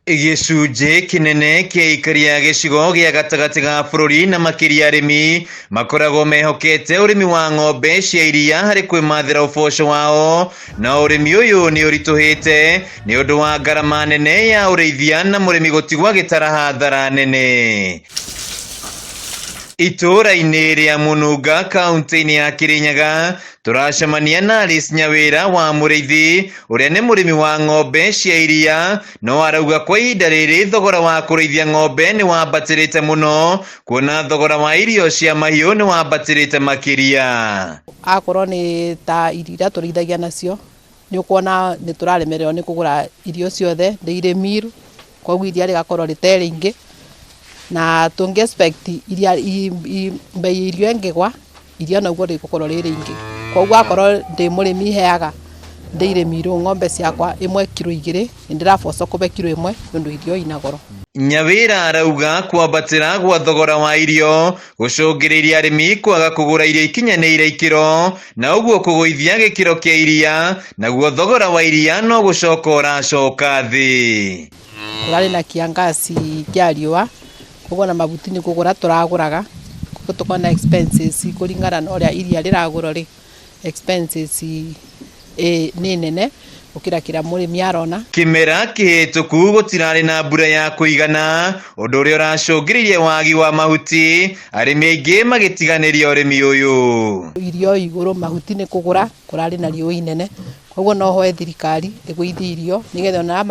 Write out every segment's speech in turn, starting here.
Gĩcunjĩ kĩnene kĩa aikaria gĩcigo gĩa gatagatĩ ga bũrũri na makĩria arĩmi makoragwo mehokete ũrĩmi wa ng'ombe cia iria harĩ kwĩmathĩra ũboco wao, na ũrĩmi ũyũ nĩ ũritũhĩte nĩ ũndũ wa ngarama nene ya ũrĩithia na mũrĩmi gũtigwo agĩtara hathara nene. Itũra-inĩ rĩa Mũnunga kaunti-inĩ ya Kirinyaga turacemania na Alice Nyawĩra wa mũrĩithi ũrĩa nĩ mũrĩmi wa ng'ombe cia iria, no arauga kwa ihinda rĩrĩ thogora wa kũrĩithia ng'ombe nĩ wambatĩrĩte mũno, kuona thogora wa irio cia mahiũ nĩ wambatĩrĩte makĩria. Akorwo nĩ ta irio iria tũrĩithagia nacio nĩ ũkuona nĩ tũraremererwo nĩ kũgũra irio ciothe dairy meal, koguo iria rĩgakorwo rĩtarĩ rĩingĩ na tũngĩ expect mbei irio ĩngĩgwa irio naguo rĩgũkorwo rĩ rĩingĩ. Koguo akorwo ndĩ mũrĩmi heaga dairy meal ng'ombe ciakwa ĩmwe kiro 2 nĩndĩraboco kũbe kiro 1 nĩũndũ irio ina goro. Nyawĩra arauga kwambatĩra gwa thogora wa irio gũcũngĩrĩirie arĩmi kwaga kũgũra irio ikinyanĩire ikĩro, na ũguo kũgũithia gĩkĩro kĩa iria, naguo thogora wa iria no gũcoka ũracoka thĩ. Kũrarĩ na kiangaci kĩa riũa, koguo na mabuti nĩ kũgũra tũragũraga, koguo tũkona expenses kũringana na ũrĩa iria rĩragũrwo rĩ expenses nĩ nene gũkĩra kĩrĩa mũrĩmi arona. Kĩmera kĩhĩtũku gũtirarĩ na mbura ya kũigana, ũndũ ũrĩa ũracũngĩrĩirie wagi wa mahuti, arĩmi aingĩ magĩtiganĩria ũrĩmi ũyũ. Irio igũrũ, mahuti nĩ kũgũra, kũrarĩ na riũa inene, koguo no hoe thirikari ĩgũithie irio nĩgetha ona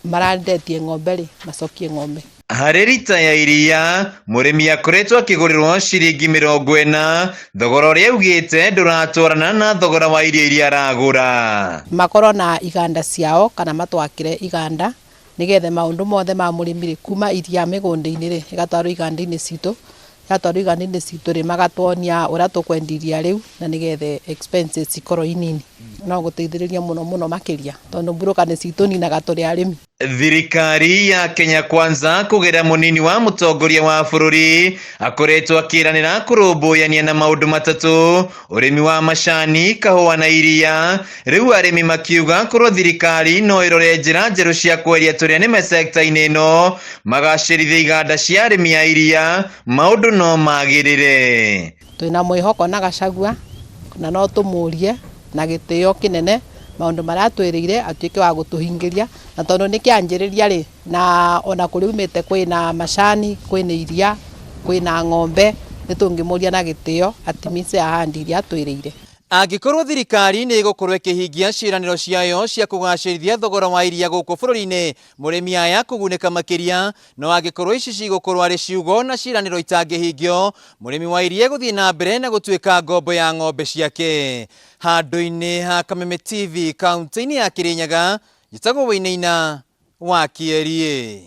marandetie ng'ombe rĩ macokie ng'ombe. Harĩ rita ya iria mũrĩmi akoretwo akĩgũrĩrwo ciringi 40, thogora ũrĩa augĩte ndũratwarana na thogora wa irio iria aragũra. Makorwo na iganda ciao kana matwakĩre iganda nĩgetha maũndũ mothe ma mũrĩmi kuma iria mĩgũnda-inĩ rĩ ĩgatwarwo iganda-inĩ citũ, yatwarwo iganda-inĩ citũ rĩ magatuonia ũrĩa tũkwendia iria rĩu na nĩgetha expenses ikorwo inini, no gũteithĩrĩria mũno makĩria tondũ mburoka nĩ citũninaga tũrĩ arĩmi. Thirikari ya Kenya Kwanza kũgerera mũnini wa mũtongoria wa bũrũri akoretwo akĩranĩra kũrũmbũyania na maũndũ matatũ: ũrĩmi wa macani, kahũa na iria. Rĩu arĩmi makiuga korwo thirikari no ĩrore njĩra njerũ cia kweria tũrĩa nĩme sector-inĩ ĩno, magacĩrithia iganda cia arĩmi a iria, maũndũ no magĩrĩre. Twĩna mwĩhoko na Gachagua na no tũmũrie na gĩtĩo kĩnene maũndũ marĩa atwĩrĩire atuĩke wa gũtũhingĩria, na tondũ nĩ kĩanjĩrĩria rĩ na ona kũrĩ umĩte kwĩna macani, kwĩna iria, kwĩna ng'ombe, nĩ tũngĩmũria na gĩtĩo atimize ahadi iria atwĩrĩire. Angĩkorwo thirikari nĩ ĩgũkorwo ĩkĩhingia ciĩranĩro ciayo cia kũgacĩrithia thogora wa iria gũkũ bũrũri-inĩ, mũrĩmi aya kũgunĩka makĩria, no angĩkorwo ici cigũkorwo arĩ ciugo na ciĩranĩro itangĩhingio, mũrĩmi wa iria gũthiĩ na mbere na gũtuĩka ngombo ya ng'ombe ciake. Handũ-inĩ ha Kameme TV kaunti-inĩ ya Kirinyaga, njĩtagwo Wainaina wa Kĩerie.